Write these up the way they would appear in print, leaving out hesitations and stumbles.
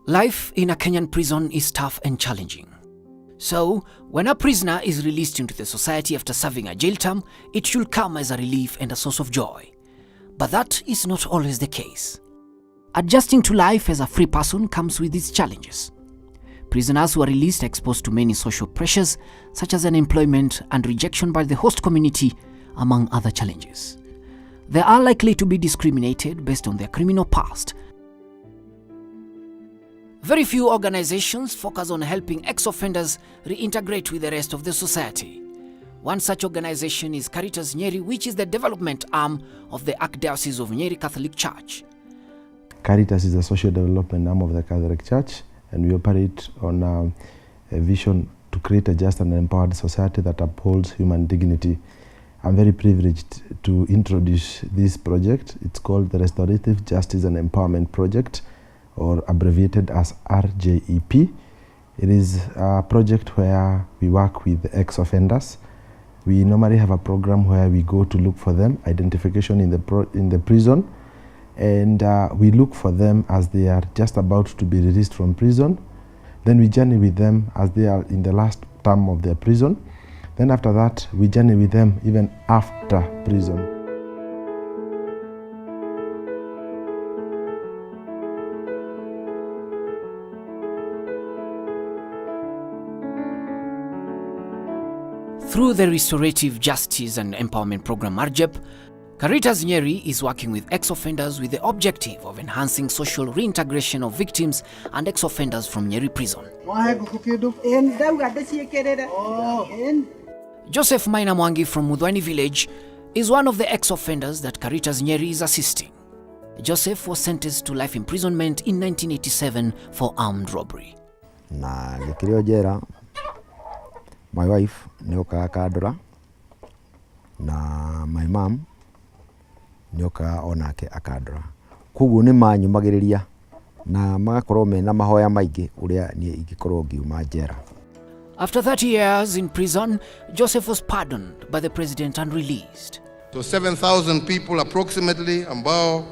Life in a Kenyan prison is tough and challenging. So, when a prisoner is released into the society after serving a jail term, it should come as a relief and a source of joy. But that is not always the case. Adjusting to life as a free person comes with its challenges. Prisoners who are released are exposed to many social pressures, such as unemployment and rejection by the host community, among other challenges. They are likely to be discriminated based on their criminal past. Very few organizations focus on helping ex-offenders reintegrate with the rest of the society. One such organization is Caritas Nyeri, which is the development arm of the Archdiocese of Nyeri Catholic Church. Caritas is a social development arm of the Catholic Church, and we operate on a vision to create a just and empowered society that upholds human dignity. I'm very privileged to introduce this project. It's called the Restorative Justice and Empowerment Project, or abbreviated as RJEP. It is a project where we work with ex-offenders. We normally have a program where we go to look for them, identification in the prison, and we look for them as they are just about to be released from prison. Then we journey with them as they are in the last term of their prison. Then after that, we journey with them even after prison. Through the Restorative Justice and Empowerment Program RJEP, Caritas Nyeri is working with ex-offenders with the objective of enhancing social reintegration of victims and ex-offenders from Nyeri prison. Joseph Maina Mwangi from Mudwani village is one of the ex-offenders that Caritas Nyeri is assisting. Joseph was sentenced to life imprisonment in 1987 for armed robbery. My wife nioka akandora na my mom nioka onake akandora. Kuguo ni manyumagiriria na magakorwo mena mahoya maingi uria nie ingikorwo ngiuma njera. After 30 years in prison, Joseph was pardoned by the president and released. So 7,000 people approximately ambao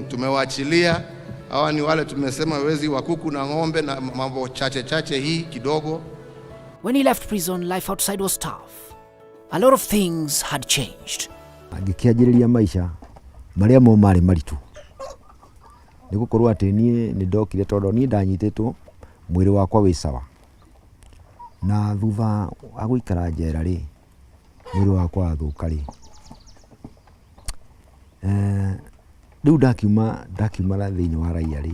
tumewaachilia. Hawa ni wale tumesema wezi wa kuku na ng'ombe na mambo chache hii kidogo. When he left prison, life outside was tough. A lot of things had changed. Agikiajiriria maisha maria mo mari maritu. Nigukorwo ati nie ni ndokire tondu ni ndanyitetwo mwiri wakwa wi sawa. Na thutha aguikara njera ri mwiri wakwa athuka ri. Riu ndakiuma thiini wa raia ri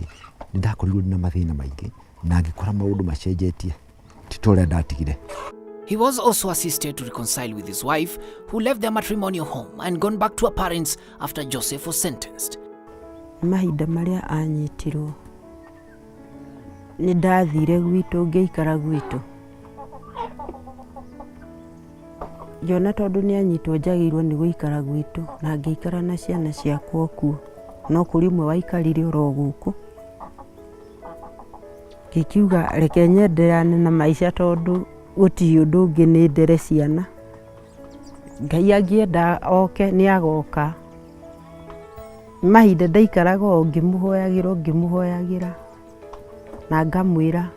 ni ndakorirwo na mathina maingi na ngikora maundu macenjetie. He was also assisted to reconcile with his wife, who left their matrimonial home and gone back to her parents after Joseph was sentenced. Mahinda maria anyitirwo ni ndathire gwitu ngeikara gwitu. Jona tondu ni anyitwo njagirwo ni guikara gwitu na ngeikara na ciana ciakwa kuo. No kuri mwe waikarire oro guku. Kikiuga reke nyenderane na maisha tondu guti undu ungi ni ndere ciana. Ngai angienda oke ni agoka. Mahinda ndaikaraga o ngimuhoyagira na ngamwira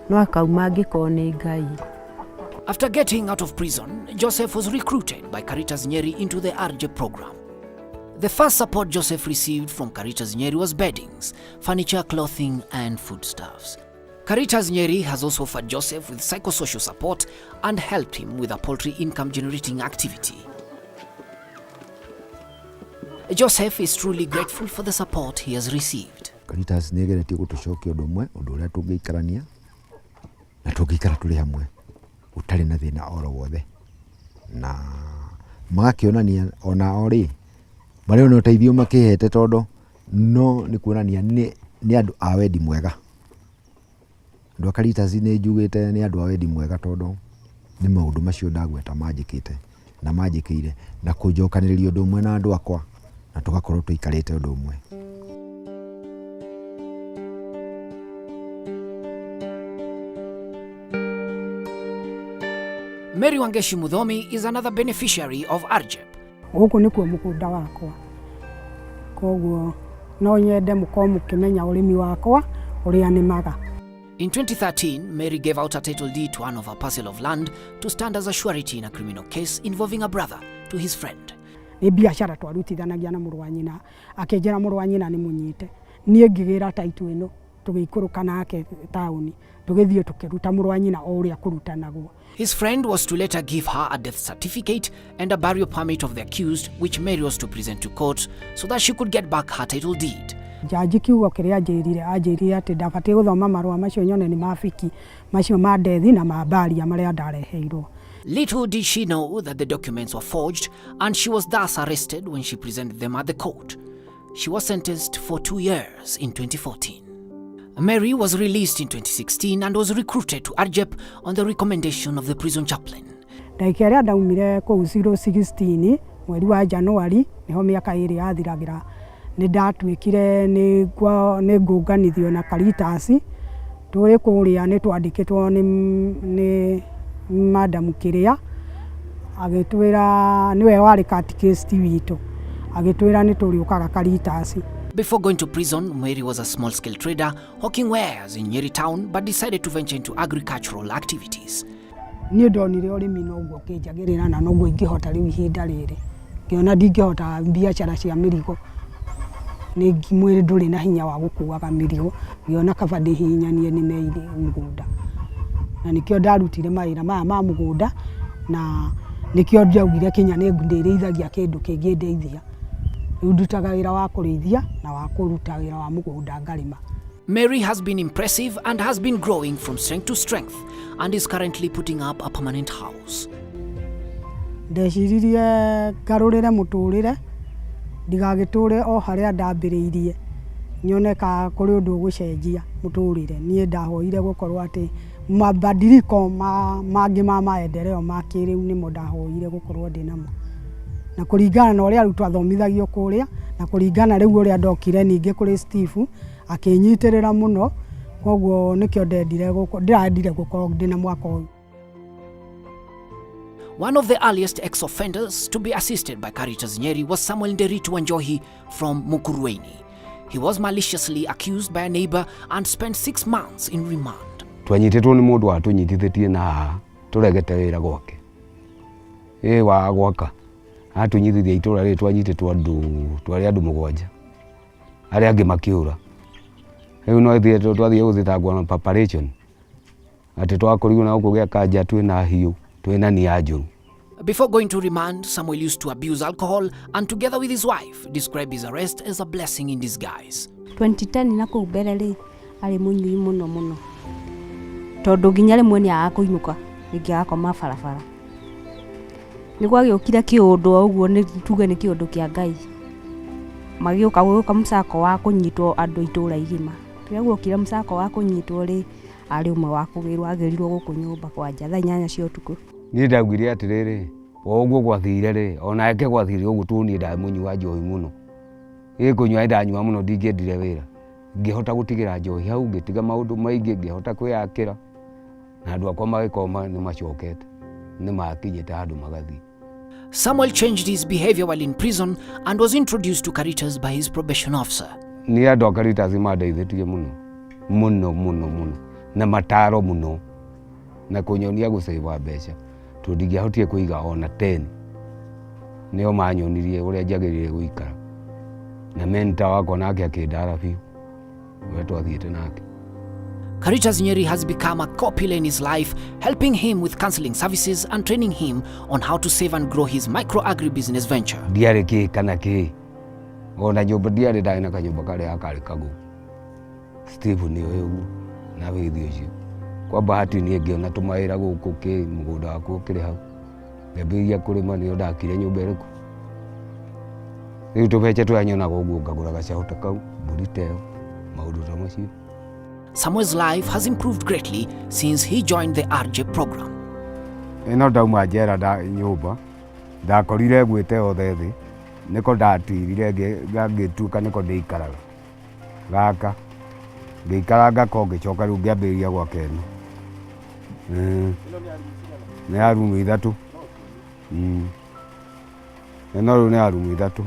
no akauma ngiko ni Ngai. After getting out of prison, Joseph was recruited by Caritas Nyeri into the RJEP program. The first support Joseph received from Caritas Nyeri was beddings, furniture, clothing, and foodstuffs. Caritas Nyeri has also offered Joseph with psychosocial support and helped him with a poultry income-generating activity. Joseph is truly grateful for the support he has received. Caritas negeretie gutucokia undu umwe undu uria tungiikarania na tungikara tuli hamwe utari na thina oro wothe na magakionania ona ori Mari ono teithio makihete tondu no ni kuonania ni andu a wendi mwega. Andu Caritas ni njugite ni andu a wendi mwega tondu ni maundu macio ndagweta manjikite na manjikire na kunjokaniria undu umwe na andu akwa na tugakorwo tuikarite undu umwe. Marian Kishimoto is another beneficiary of RJEP. Guku nikuo mukunda wakwa. Koguo no nyende muko mukimenya urimi wakwa uria ni maga. In 2013, Mary gave out a title deed to one of her parcel of land to stand as a surety in a criminal case involving a brother to his friend. Ni biashara twarutithanagia na mũrũ wa nyina, akĩnjĩra mũrũ wa nyina nĩ mũnyite. Niĩ ngĩgĩra title ĩno tũgĩikũrũka nake taũni, tũgĩthiĩ tũkĩruta mũrũ wa nyina o ũrĩa kũrutanagwo. His friend was to later give her a death certificate and a burial permit of the accused, which Mary was to present to court so that she could get back her title deed. Jaji kiugo kĩrĩa anjĩrire atĩ ndabatiĩ gũthoma marũa macio nyone nĩ mabiki macio ma ndethi na mabaria marĩa ndareheirwo. Little did she know that the documents were forged, and she was thus arrested when she presented them at the court. She was sentenced for 2 years in 2014. Mary was released in 2016 and was recruited to RJEP on the recommendation of the prison chaplain. Ndaikia rĩa ndaumire kũu 016 mweri wa Januari niho mĩaka ĩrĩ yathiragira. Nĩ ndatuĩkire nĩ ngũnganithio na Caritas. Tũrĩ kũrĩa nĩ twandĩkĩtwo nĩ Madam Kiria agĩtwĩra niwe warĩ catechist witũ agĩtwĩra nĩ tũrĩũkaga Caritas. Before going to prison, Mary was a small-scale trader hawking wares in Nyeri town, but decided to venture into agricultural activities. Niĩ ndonire ũrĩmi noguo kĩnjagĩrĩra na noguo ingĩhota rĩu ihinda rĩrĩ. Ngĩona ndingĩhota biacara cia mĩrigo. Nĩ mwĩrĩ ndũrĩ na hinya wa gũkuaga mĩrigo. Ngĩona kaba ndĩhihinyanie nĩme mũgũnda. Na nĩkĩo ndarutire mawĩra maya ma mũgũnda na nĩkĩo ndaugire kinya ndĩrĩithagia kĩndũ kĩngĩndeithia. Rĩu ndutaga wĩra wa kũrĩithia na wa kũruta wĩra wa mũgũnda ngarĩma. Mary has been impressive and has been growing from strength to strength and is currently putting up a permanent house. Ndeciririe ngarũrĩre mũtũrĩre ndigagĩtũre o harĩa ndambĩrĩirie nyone ka kũrĩ ũndũ ũgũcenjia mũtũrĩre. Niĩ ndahoire gũkorwo atĩ mabadiliko mangĩ ma maendeleo ma kĩrĩu nĩmo ndahoire gũkorwo ndĩnamo. Na kũringana na ũrĩa rĩu twathomithagio kũrĩa na kũringana rĩu ũrĩa ndokire ningĩ kũrĩ Steve akĩnyitĩrĩra mũno, koguo nĩkĩo ndĩrendire gũkorwo ndĩna mwaka ũyũ. One of the earliest ex-offenders to be assisted by Caritas Nyeri was Samuel Nderitu Wanjohi from Mukurweini. He was maliciously accused by a neighbor and spent 6 months in remand. Twanyitetwo nĩ mũndũ watũnyitithĩtie na haha tũregete wĩra gwake. Wa gwaka atunyithithia itũra rĩrĩ twanyitetwo twarĩ andũ 7 arĩa angĩ makĩũra. Rĩu no twathiĩ gũthitangwo na preparation atĩ twakorirwo na gũkũ gĩa kanja twĩna hiũ twĩna nia njũru. Before going to remand, Samuel used to abuse alcohol and together with his wife described his arrest as a blessing in disguise. 2010 na kũu mbere rĩ arĩ mũnyui mũno tondũ nginya rĩmwe nĩ agakũinũka rĩngĩ agakoma barabara. Nĩguo agĩũkire kĩũndũ ũguo nĩ tuge nĩ kĩũndũ kĩa Ngai. Magĩũka mũcako wa kũnyitwo andũ itũra igima. Rĩrĩa guokire mũcako wa kũnyitwo rĩ arĩ ũmwe wa kũgĩrwo agĩrirwo gũkũ nyũmba kwa nja thaa 8 cia ũtukũ. Niĩ ndaugire atĩrĩrĩ o ũguo gwathire rĩ ona yake gwathire ũguo tuonie ndamũnyua njohi mũno. Kũnyua ndanyua mũno ndingĩendire wĩra. Ngĩhota gũtigĩra njohi hau ngĩtiga maũndũ maingĩ ngĩhota kwĩyakĩra na andũ akwa magĩkoma nĩ macokete nĩ makinyĩte handũ magathiĩ. Samuel changed his behavior while in prison and was introduced to Caritas by his probation officer. Niĩ andũ a Caritas mandeithĩtie mũno na mataro mũno na kũnyonia gũcaiva mbeca tondũ ndingĩahotire kũiga ona 10. Nĩo manyonirie ũrĩa njagĩrĩire gũikara na mentor wakwa nake akĩndara biũ ũrĩa twathiĩte nake. Caritas Nyeri has become a co-pillar in his life, helping him with counseling services and training him on how to save and grow his micro-agribusiness venture. Ndiarĩ kĩ kana kĩ. Ona nyũmba ndiarĩ ndaĩ na kanyũmba karĩa akarĩ kagũ. Steve nĩ ũyũ na wĩthi ũcio. Kwa bahati niĩ ngĩona tũmawĩra gũkũ kĩ mũgũnda waku ũkĩrĩ hau. Ngĩambĩrĩria kũrĩma nĩyo ndakire nyũmba ĩrĩkũ. Rĩu tũbeca twanyonaga ũguo ngagũra gacaũ ta kau, mbũri ta ĩyo, maũndũ ta macio. Samuel's life has improved greatly since he joined the RJEP program. Ĩno ndauma njera nyũmba, ndakorire gwĩte othe thĩ, nĩko ndatirire ngĩtuĩka nĩko ndĩikaraga. Gaka, ngĩikara ngako ngĩcoka rĩu ngĩambĩrĩria gwa Keno. Nĩ ya rumu 3. Ĩno rĩu nĩ ya rumu 3.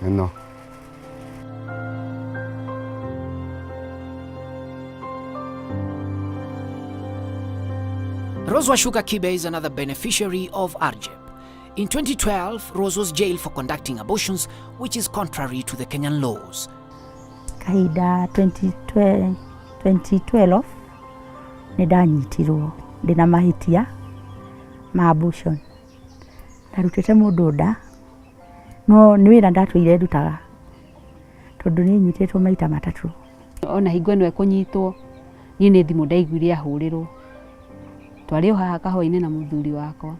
Ĩno. Rose Washuka Kibe is another beneficiary of RJEP. In 2012, Rose was jailed for conducting abortions, which is contrary to the Kenyan laws. Kahinda 2012 nidanyitirwo ndina mahitia ma abortion. Ndarutite mundu nda no ni wira ndatwire ndutaga tondu ni nyitetwo maita matatu. Ona hingo ĩno ekunyitwo ni nĩ thimũ ndaiguire ahũrĩrwo. Twarĩ o haha kahũa-inĩ na mũthuri wakwa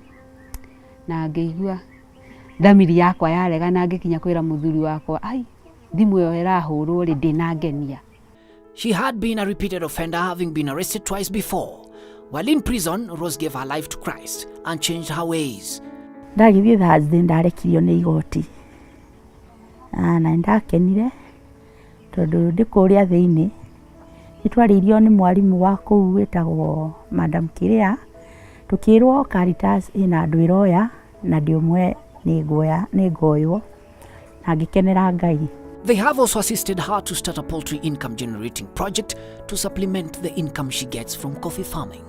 na ngĩigua thamiri yakwa yarega na ngĩkinya kwĩra mũthuri wakwa ai thimũ ĩyo ĩrahũrwo rĩ ndĩnangenia. She had been a repeated offender, having been arrested twice before. While in prison, Rose gave her life to Christ and changed her ways. Ndagithie Thursday ndarekirio nĩ igoti na ndakenire tondu ndikuria thiini nitwaririo ni mwarimu wa kuu witagwo Madam Kiria tukirwo Caritas ina andu iroya na ndi umwe ni ngoywo na ngikenera Ngai. They have also assisted her to start a poultry income generating project to supplement the income she gets from coffee farming.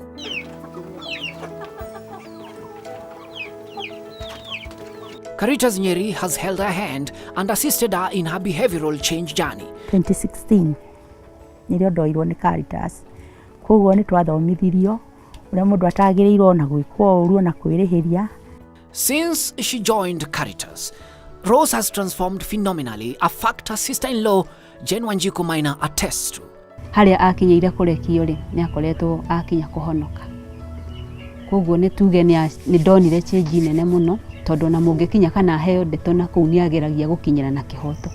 Caritas Nyeri has held her hand and assisted her in her behavioral change journey. 2016 nirio ndoirwo ni Caritas koguo ni twathomithirio uria mundu atagirirwo na gwikwo uru na kwirihiria. Since she joined Caritas, Rose has transformed phenomenally, a fact her sister-in-law Jen Wanjiku Maina attests to. Haria akinyire kurekio ri ni akoretwo akinya kuhonoka. Koguo ni tuge ni ndonire change nene muno tondu na mungikinya kana heo ndeto na kuu ni ageragia gukinyira na kihoto.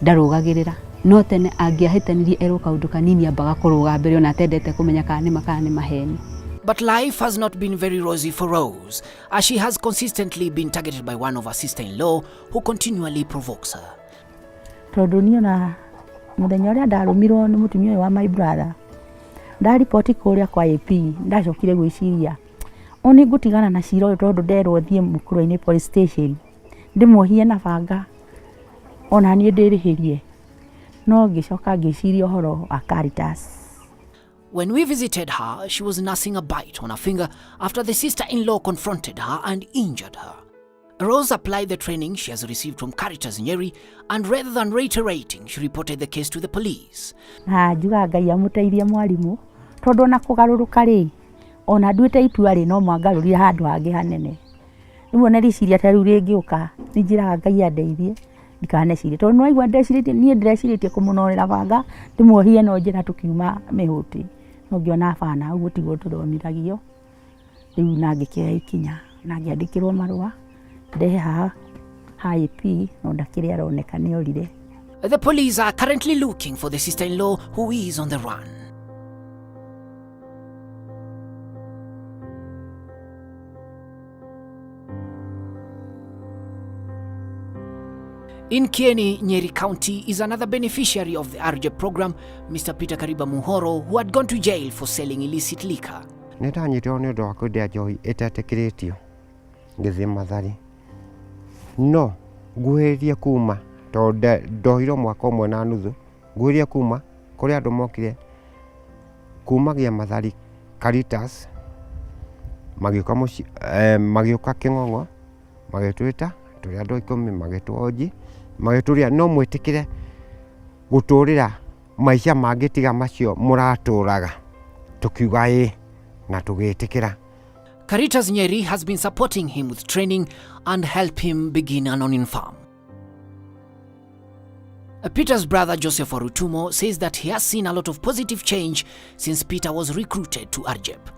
Ndarugagirira no tene angiahitanirie ero kaundu kanini ambaga kuruga mbere ona atendete kumenya kana ni makani maheni. But life has not been very rosy for Rose, as she has consistently been targeted by one of her sister-in-law who continually provokes her. Tondu ni ona muthenya uria ndarumirwo ni mutumia wa my brother ndaripoti kuria kwa AP ndacokire gwiciria oni ngutigana na ciro tondu nderwo thie Mukuru-ini police station ndimuhie na banga ona ni ndirihirie no ngicoka ngiciria uhoro wa Caritas. When we visited her, she was nursing a bite on her finger after the sister-in-law confronted her and injured her. Rose applied the training she has received from Caritas Nyeri, and rather than reiterating, she reported the case to the police. Na njuga Ngai amuteithie mwarimu tondu na kugaruruka ri ona nduite itua ri no mwangarurire handu hangi hanene. Nimwe na riciria ta riu ringiuka ni njira Ngai andeithie ndikanecirie tondu no igwa ndeciritie nie ndirecirie kumunorera banga ndimuohie no njira tukiuma mihuti no ngiona bana uguo tiguo tuthomithagio riu na ngikira ikinya na ngiandikirwo marua ndehe ha IP no ndakire aroneka ni orire. The police are currently looking for the sister-in-law who is on the run. In Kieni, Nyeri County is another beneficiary of the RJEP program, Mr. Peter Kariba Muhoro, who had gone to jail for selling illicit liquor. Nĩndanyitwo nĩ ũndũ wa kwendia njohi ĩtetĩkĩrĩtio ngĩthiĩ Mathari no nguhĩrĩrie kuma tondũ ndohirwo mwaka ũmwe na nuthu nguhĩrĩrie kuma kũrĩ andũ mokire kumagia Mathari Caritas magĩũka Kĩng'ong'o magĩtwĩta tũrĩ andũ 10 magĩtwoji magĩtũria no mwĩtĩkĩre gũtũrĩra maica mangĩ tiga macio mũratũraga tukiuga ĩ na tũgĩtĩkĩra. Caritas Nyeri has been supporting him with training and help him begin an on farm. Peter's brother Joseph Orutumo says that he has seen a lot of positive change since Peter was recruited to RJEP.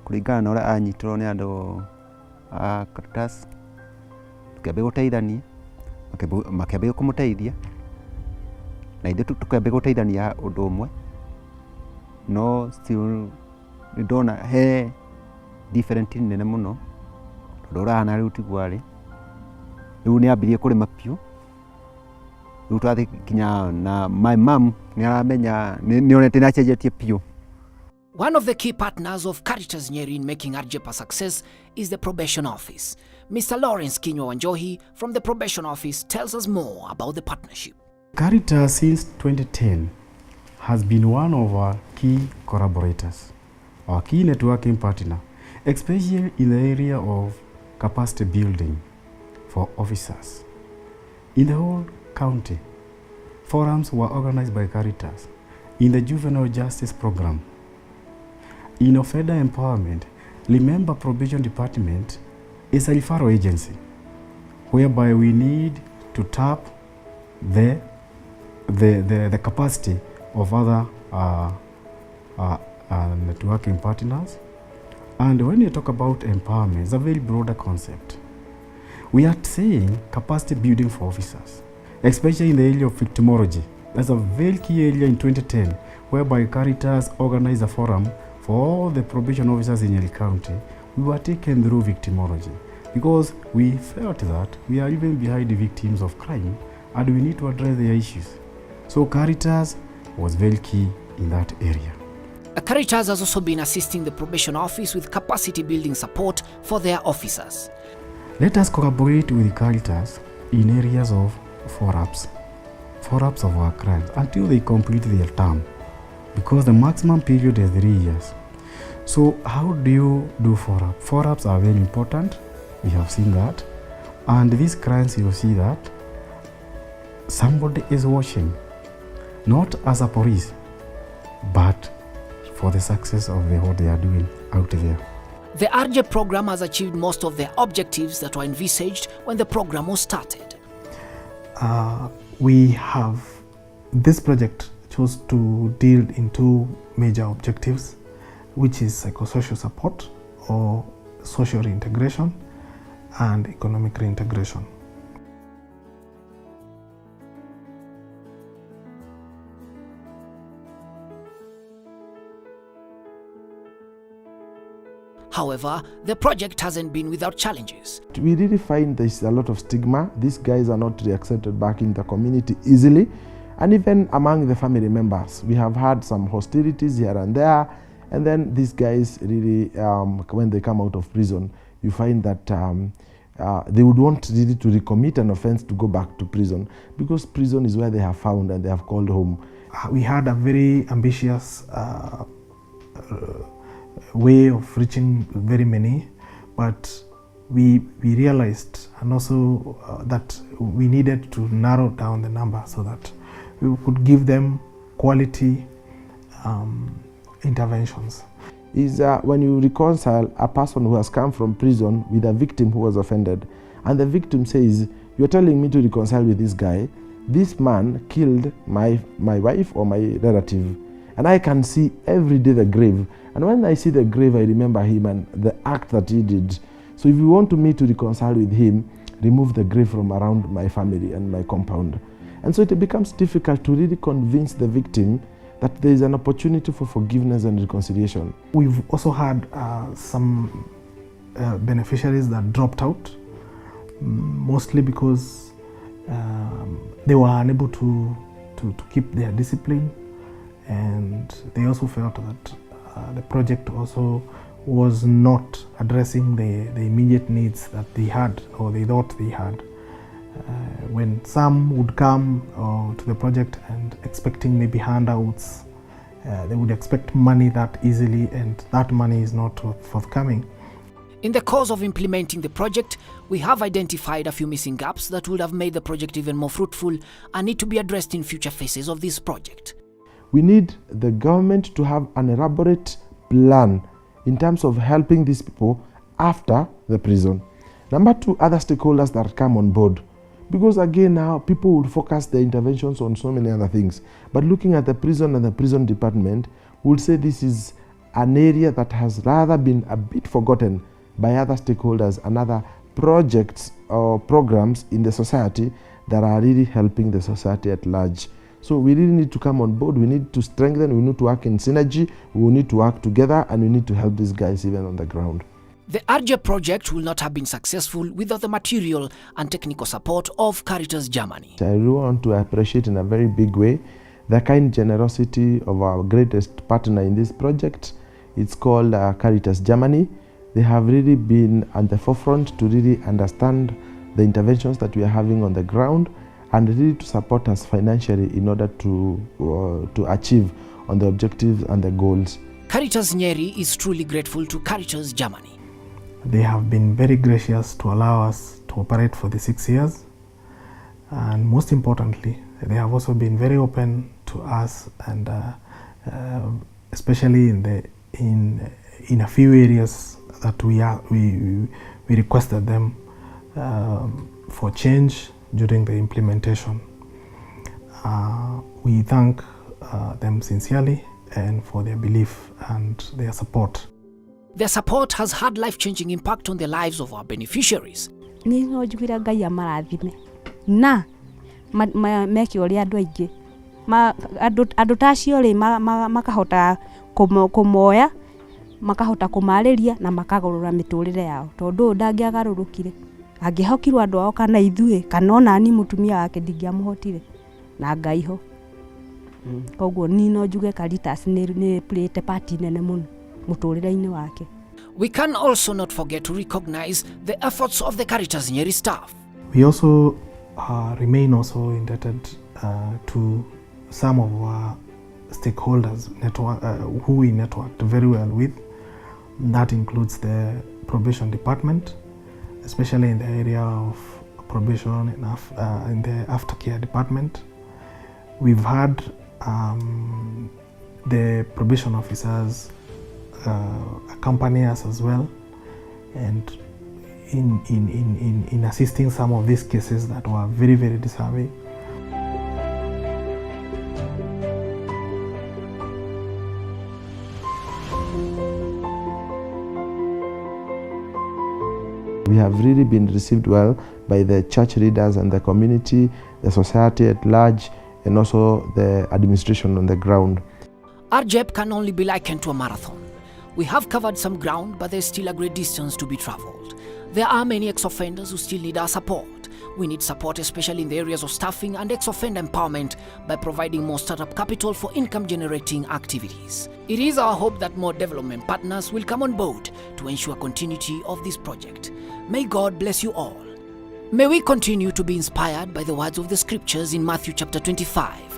Kuringana na ũrĩa anyitirwo nĩ andũ a Caritas tukĩambia gũteithania makĩambia kũmũteithia na ithuĩ tukĩambia gũteithania ũndũ ũmwe no still ndona he different nene mũno tondũ ũrahana rĩu tiguo arĩ rĩu nĩambirie kũrĩma piũ rĩu twathiĩ kinya na my mom nĩaramenya nĩonete nĩacenjetie piũ. One of the key partners of Caritas Nyeri in making RJEP a success is the probation office. Mr. Lawrence Kinywa Wanjohi from the probation office tells us more about the partnership. Caritas since 2010 has been one of our key collaborators, our key networking partner especially in the area of capacity building for officers. In the whole county, forums were organized by Caritas in the juvenile justice program. In offender empowerment, remember probation department is a referral agency whereby we need to tap the capacity of other networking partners. And when you talk about empowerment, it's a very broader concept. We are saying capacity building for officers, especially in the area of victimology. That's a very key area in 2010, whereby Caritas organized a forum for all the probation officers in Nyeri County. We were taken through victimology because we felt that we are even behind the victims of crime and we need to address their issues. So Caritas was very key in that area. Caritas has also been assisting the probation office with capacity building support for their officers. Let us collaborate with Caritas in areas of follow-ups of our crimes until they complete their term, because the maximum period is 3 years. So how do you do follow-up? Follow-ups are very important. We have seen that. And these crimes, you see that somebody is watching, not as a police, but for the success of what they are doing out there. The RJEP program has achieved most of the objectives that were envisaged when the program was started. We have, this project chose to deal in 2 major objectives, which is psychosocial support or social reintegration and economic reintegration. However, the project hasn't been without challenges. We really find there's a lot of stigma. These guys are not reaccepted back in the community easily, and even among the family members. We have had some hostilities here and there, and then these guys really, when they come out of prison, you find that they would want really to recommit an offense to go back to prison, because prison is where they have found and they have called home. We had a very ambitious way of reaching very many, but we realized and also that we needed to narrow down the number so that we could give them quality interventions. Is when you reconcile a person who has come from prison with a victim who was offended, and the victim says, "You're telling me to reconcile with this guy. This man killed my wife or my relative, and I can see every day the grave. And when I see the grave, I remember him and the act that he did. So if you want me to reconcile with him, remove the grave from around my family and my compound." And so it becomes difficult to really convince the victim that there is an opportunity for forgiveness and reconciliation. We've also had some beneficiaries that dropped out, mostly because they were unable to keep their discipline, and they also felt that the project also was not addressing the immediate needs that they had or they thought they had. When some would come to the project and expecting maybe handouts, they would expect money that easily, and that money is not forthcoming. In the course of implementing the project, we have identified a few missing gaps that would have made the project even more fruitful and need to be addressed in future phases of this project. We need the government to have an elaborate plan in terms of helping these people after the prison. Number 2, other stakeholders that come on board. Because again, now people would focus their interventions on so many other things. But looking at the prison and the prison department, we would say this is an area that has rather been a bit forgotten by other stakeholders and other projects or programs in the society that are really helping the society at large. So we really need to come on board. We need to strengthen, we need to work in synergy, we need to work together, and we need to help these guys even on the ground. The RJEP project will not have been successful without the material and technical support of Caritas Germany. I really want to appreciate in a very big way the kind generosity of our greatest partner in this project. It's called Caritas Germany. They have really been at the forefront to really understand the interventions that we are having on the ground and really to support us financially in order to achieve on the objectives and the goals. Caritas Nyeri is truly grateful to Caritas Germany. They have been very gracious to allow us to operate for the 6 years, and most importantly, they have also been very open to us, and especially in a few areas that we requested them for change during the implementation. We thank them sincerely and for their belief and their support. Their support has had life-changing impact on the lives of our beneficiaries. Ni no njugire Ngai amarathime na meke uria andu aingi andu tacio ri makahota kumoya makahota kumariria na makagorora miturire yao tondu ndangiagarurukire angihokirwo andu ao kana ithue kana ona ni mutumia wake ndingiamuhotire na Ngai ho koguo ni no njuge Caritas ni playete part nene muno muturire-ini wake. We can also not forget to recognize the efforts of the Caritas Nyeri staff. We also remain also indebted to some of our stakeholders who we networked very well with. That includes the probation department, especially in the area of probation in the aftercare department. We've had the probation officers accompany us as well, and in assisting some of these cases that were very, very deserving. We have really been received well by the church leaders and the community, the society at large, and also the administration on the ground. RJEP can only be likened to a marathon. We have covered some ground, but there's still a great distance to be traveled. There are many ex-offenders who still need our support. We need support especially in the areas of staffing and ex-offender empowerment by providing more startup capital for income-generating activities. It is our hope that more development partners will come on board to ensure continuity of this project. May God bless you all. May we continue to be inspired by the words of the scriptures in Matthew chapter 25.